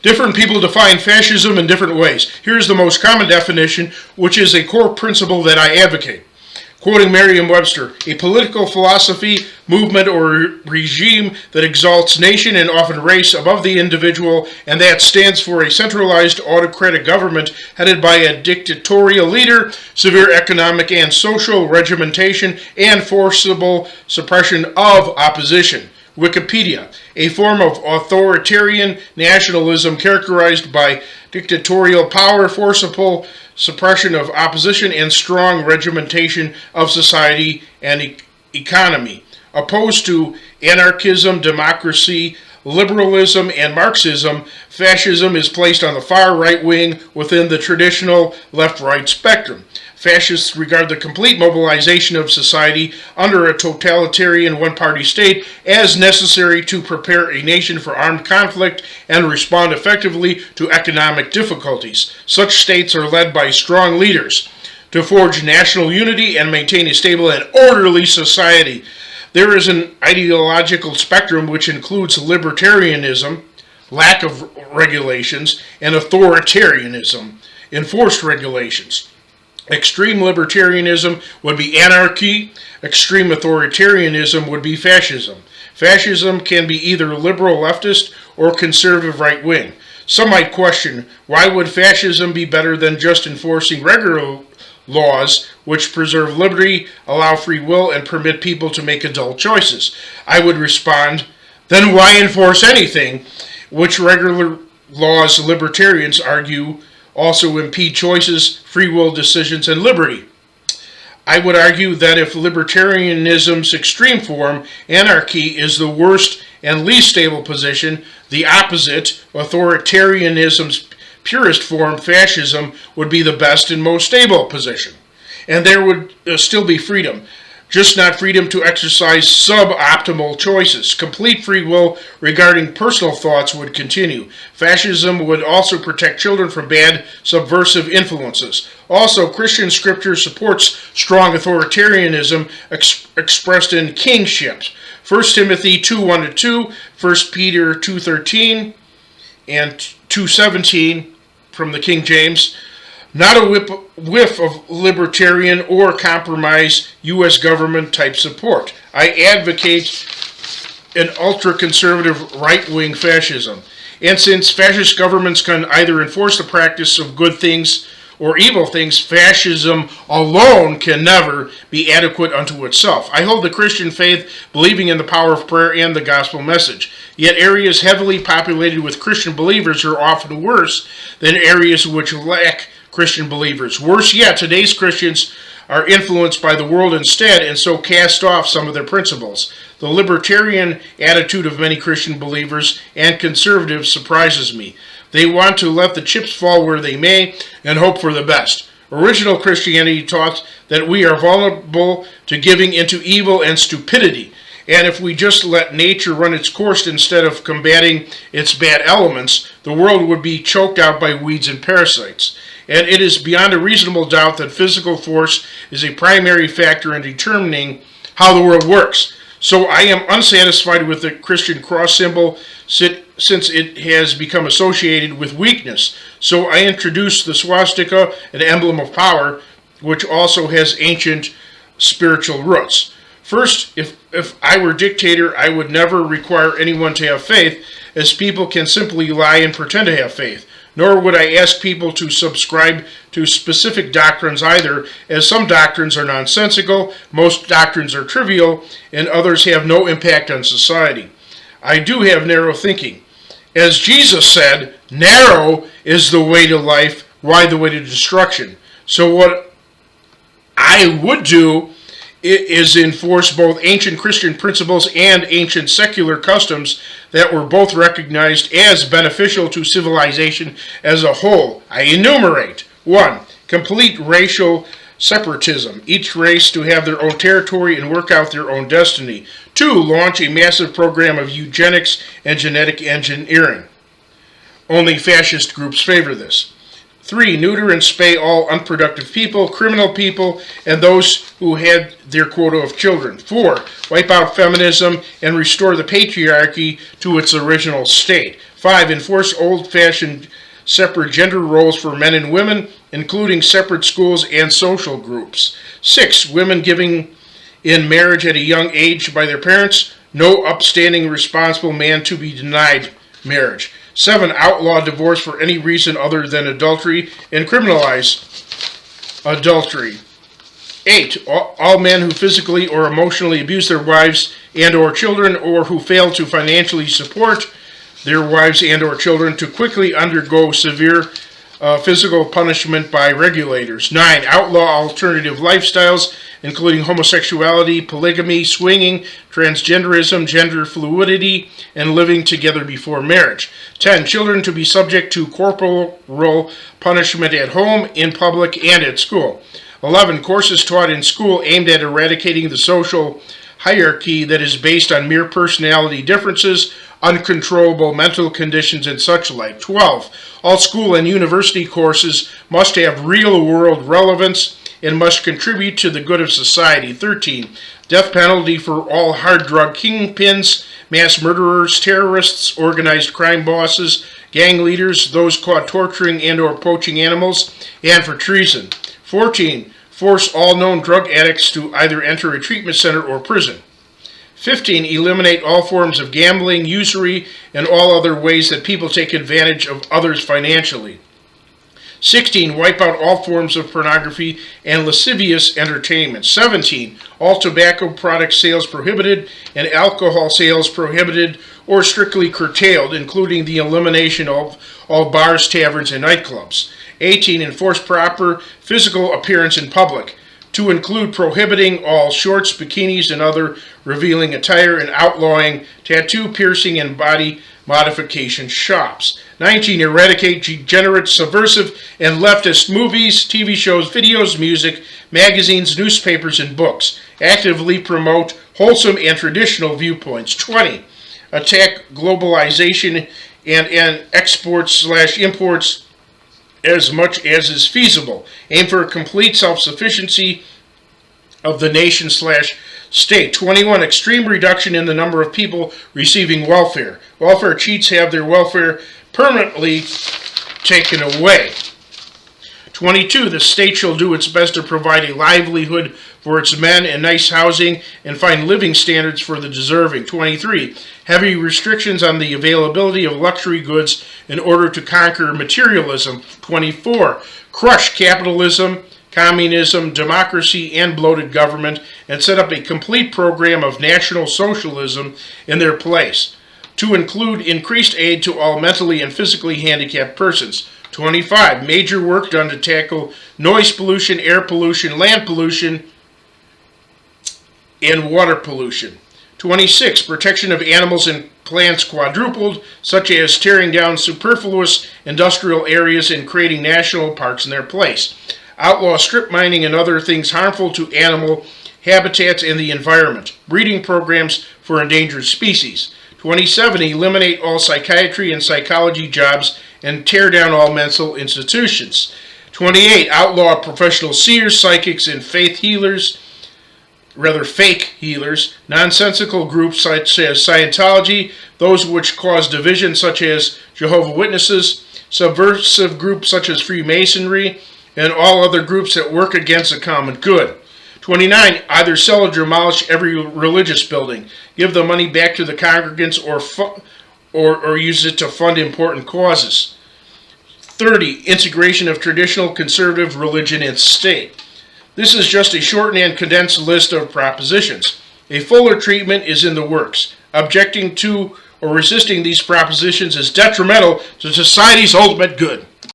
Different people define fascism in different ways. Here's the most common definition, which is a core principle that I advocate. Quoting Merriam-Webster, a political philosophy, movement, or regime that exalts nation and often race above the individual, and that stands for a centralized autocratic government headed by a dictatorial leader, severe economic and social regimentation, and forcible suppression of opposition. Wikipedia, a form of authoritarian nationalism characterized by dictatorial power, forcible suppression of opposition, and strong regimentation of society and economy. Opposed to anarchism, democracy, liberalism, and Marxism, fascism is placed on the far right wing within the traditional left-right spectrum. Fascists regard the complete mobilization of society under a totalitarian one-party state as necessary to prepare a nation for armed conflict and respond effectively to economic difficulties. Such states are led by strong leaders to forge national unity and maintain a stable and orderly society. There is an ideological spectrum which includes libertarianism, lack of regulations, and authoritarianism, enforced regulations. Extreme libertarianism would be anarchy. Extreme authoritarianism would be fascism. Fascism can be either liberal leftist or conservative right wing. Some might question, why would fascism be better than just enforcing regular laws which preserve liberty, allow free will, and permit people to make adult choices? I would respond, then why enforce anything which regular laws libertarians argue also impede choices, free will decisions, and liberty? I would argue that if libertarianism's extreme form, anarchy, is the worst and least stable position, the opposite, authoritarianism's purest form, fascism, would be the best and most stable position. And there would still be freedom, just not freedom to exercise suboptimal choices. Complete free will regarding personal thoughts would continue. Fascism would also protect children from bad subversive influences. Also, Christian scripture supports strong authoritarianism expressed in kingship. 1 Timothy 2:1-2, 1 Peter 2:13, and 2:17 from the King James. Not a whiff of libertarian or compromise U.S. government type support. I advocate an ultra-conservative right-wing fascism. And since fascist governments can either enforce the practice of good things or evil things, fascism alone can never be adequate unto itself. I hold the Christian faith, believing in the power of prayer and the gospel message. Yet areas heavily populated with Christian believers are often worse than areas which lack Christian believers. Worse yet, today's Christians are influenced by the world instead, and so cast off some of their principles. The libertarian attitude of many Christian believers and conservatives surprises me. They want to let the chips fall where they may and hope for the best. Original Christianity taught that we are vulnerable to giving into evil and stupidity, and if we just let nature run its course instead of combating its bad elements, the world would be choked out by weeds and parasites. And it is beyond a reasonable doubt that physical force is a primary factor in determining how the world works. So I am unsatisfied with the Christian cross symbol since it has become associated with weakness. So I introduced the swastika, an emblem of power, which also has ancient spiritual roots. First, if I were dictator, I would never require anyone to have faith, as people can simply lie and pretend to have faith. Nor would I ask people to subscribe to specific doctrines either, as some doctrines are nonsensical, most doctrines are trivial, and others have no impact on society. I do have narrow thinking. As Jesus said, narrow is the way to life, wide the way to destruction. So what I would do is enforce both ancient Christian principles and ancient secular customs that were both recognized as beneficial to civilization as a whole. I enumerate: 1. Complete racial separatism, each race to have their own territory and work out their own destiny. 2. Launch a massive program of eugenics and genetic engineering. Only fascist groups favor this. 3. Neuter and spay all unproductive people, criminal people, and those who had their quota of children. 4. Wipe out feminism and restore the patriarchy to its original state. 5. Enforce old-fashioned separate gender roles for men and women, including separate schools and social groups. 6. Women giving in marriage at a young age by their parents. No upstanding, responsible man to be denied marriage. 7. Outlaw divorce for any reason other than adultery and criminalize adultery. 8. All men who physically or emotionally abuse their wives and or children, or who fail to financially support their wives and or children, to quickly undergo severe physical punishment by regulators. 9. Outlaw alternative lifestyles, including homosexuality, polygamy, swinging, transgenderism, gender fluidity, and living together before marriage. 10. Children to be subject to corporal punishment at home, in public, and at school. 11. Courses taught in school aimed at eradicating the social hierarchy that is based on mere personality differences, uncontrollable mental conditions, and such like. 12. All school and university courses must have real-world relevance and must contribute to the good of society. 13. Death penalty for all hard drug kingpins, mass murderers, terrorists, organized crime bosses, gang leaders, those caught torturing and or poaching animals, and for treason. 14. Force all known drug addicts to either enter a treatment center or prison. 15. Eliminate all forms of gambling, usury, and all other ways that people take advantage of others financially. 16. Wipe out all forms of pornography and lascivious entertainment. 17. All tobacco product sales prohibited and alcohol sales prohibited or strictly curtailed, including the elimination of all bars, taverns, and nightclubs. 18. Enforce proper physical appearance in public, to include prohibiting all shorts, bikinis, and other revealing attire, and outlawing tattoo, piercing, and body modification shops. 19. Eradicate degenerate, subversive, and leftist movies, TV shows, videos, music, magazines, newspapers, and books. Actively promote wholesome and traditional viewpoints. 20. Attack globalization and exports/imports as much as is feasible. Aim for a complete self-sufficiency of the nation/state. 21. Extreme reduction in the number of people receiving welfare. Welfare cheats have their welfare permanently taken away. 22. The state shall do its best to provide a livelihood for its men and nice housing and find living standards for the deserving. 23. Heavy restrictions on the availability of luxury goods in order to conquer materialism. 24. Crush capitalism, communism, democracy, and bloated government, and set up a complete program of national socialism in their place, to include increased aid to all mentally and physically handicapped persons. 25. Major work done to tackle noise pollution, air pollution, land pollution, and water pollution. 26. Protection of animals and plants quadrupled, such as tearing down superfluous industrial areas and creating national parks in their place. Outlaw strip mining and other things harmful to animal habitats and the environment. Breeding programs for endangered species. 27. Eliminate all psychiatry and psychology jobs and tear down all mental institutions. 28. Outlaw professional seers, psychics, and fake healers, nonsensical groups such as Scientology, those which cause division such as Jehovah's Witnesses, subversive groups such as Freemasonry, and all other groups that work against the common good. 29. Either sell or demolish every religious building. Give the money back to the congregants or use it to fund important causes. 30. Integration of traditional conservative religion and state. This is just a shortened and condensed list of propositions. A fuller treatment is in the works. Objecting to or resisting these propositions is detrimental to society's ultimate good.